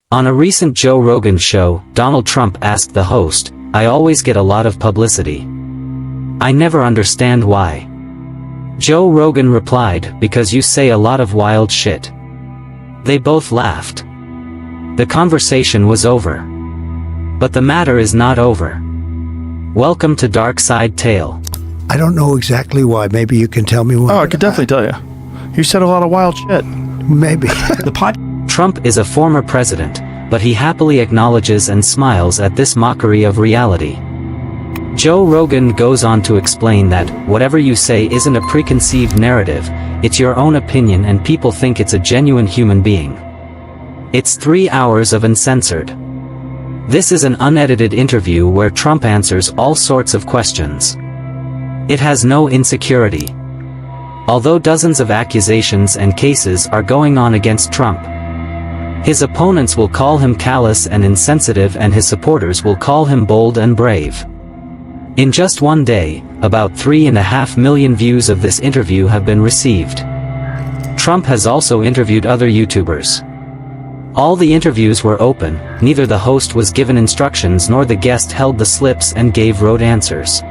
On a recent Joe Rogan show, Donald Trump asked the host, "I always get a lot of publicity. I never understand why." Joe Rogan replied, "Because you say a lot of wild shit." They both laughed. The conversation was over. But the matter is not over. Welcome to Dark Side Tale. I don't know exactly why. Maybe you can tell me why. Oh, I could definitely tell you. You said a lot of wild shit. Maybe. Trump is a former president, but he happily acknowledges and smiles at this mockery of reality. Joe Rogan goes on to explain that, whatever you say isn't a preconceived narrative, it's your own opinion and people think it's a genuine human being. It's 3 hours of uncensored. This is an unedited interview where Trump answers all sorts of questions. It has no insecurity. Although dozens of accusations and cases are going on against Trump, his opponents will call him callous and insensitive and his supporters will call him bold and brave. In just one day, about 3.5 million views of this interview have been received. Trump has also interviewed other YouTubers. All the interviews were open, neither the host was given instructions nor the guest held the slips and gave rote answers.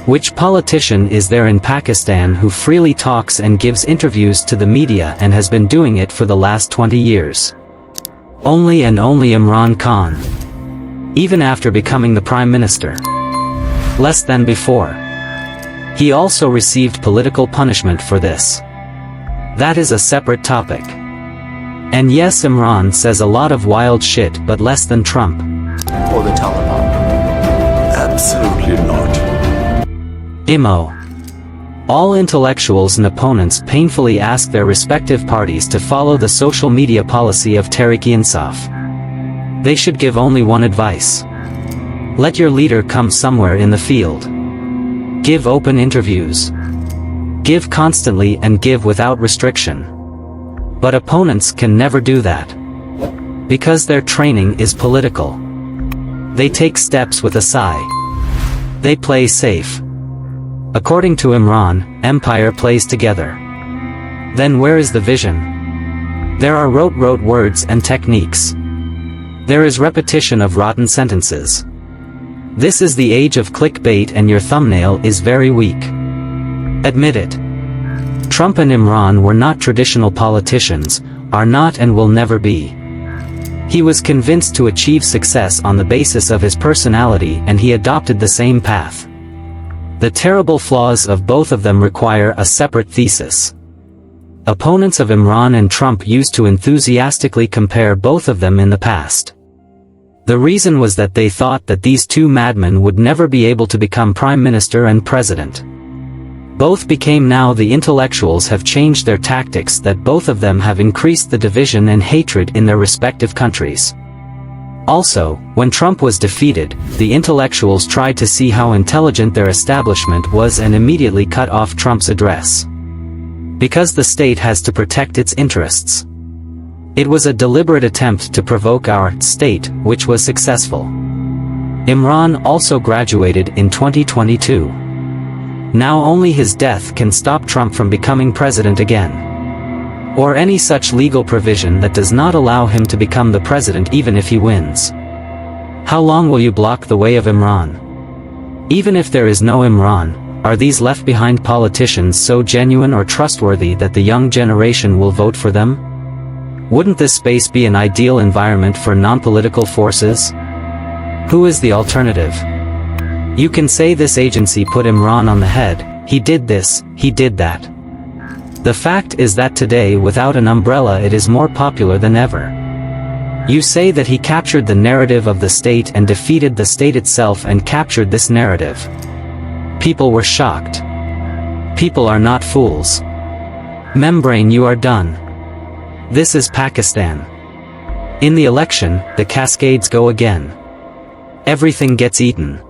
Which politician is there in Pakistan who freely talks and gives interviews to the media and has been doing it for the last 20 years? Only and only Imran Khan. Even after becoming the Prime Minister. Less than before. He also received political punishment for this. That is a separate topic. And yes, Imran says a lot of wild shit, but less than Trump. Or the Taliban. Absolutely not. IMO. All intellectuals and opponents painfully ask their respective parties to follow the social media policy of Tehreek-e-Insaf. They should give only one advice. Let your leader come somewhere in the field. Give open interviews. Give constantly and give without restriction. But opponents can never do that. Because their training is political. They take steps with a sigh. They play safe. According to Imran, empire plays together. Then where is the vision? There are rote words and techniques. There is repetition of rotten sentences. This is the age of clickbait and your thumbnail is very weak. Admit it. Trump and Imran were not traditional politicians, are not and will never be. He was convinced to achieve success on the basis of his personality and he adopted the same path. The terrible flaws of both of them require a separate thesis. Opponents of Imran and Trump used to enthusiastically compare both of them in the past. The reason was that they thought that these two madmen would never be able to become prime minister and president. Both became. Now the intellectuals have changed their tactics, that both of them have increased the division and hatred in their respective countries. Also, when Trump was defeated, the intellectuals tried to see how intelligent their establishment was and immediately cut off Trump's address. Because the state has to protect its interests. It was a deliberate attempt to provoke our state, which was successful. Imran also graduated in 2022. Now only his death can stop Trump from becoming president again. Or any such legal provision that does not allow him to become the president even if he wins. How long will you block the way of Imran? Even if there is no Imran, are these left behind politicians so genuine or trustworthy that the young generation will vote for them? Wouldn't this space be an ideal environment for non-political forces? Who is the alternative? You can say this agency put Imran on the head, he did this, he did that. The fact is that today without an umbrella it is more popular than ever. You say that he captured the narrative of the state and defeated the state itself and captured this narrative. People were shocked. People are not fools. Membrane, you are done. This is Pakistan. In the election, the cascades go again. Everything gets eaten.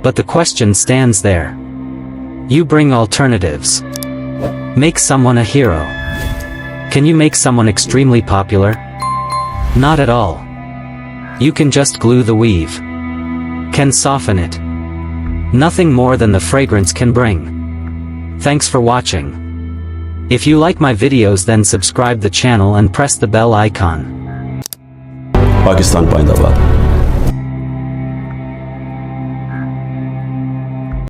But the question stands there. You bring alternatives. Make someone a hero. Can you make someone extremely popular? Not at all. You can just glue the weave. Can soften it. Nothing more than the fragrance can bring. Thanks for watching. If you like my videos, then subscribe the channel and press the bell icon. Pakistan Paindabad.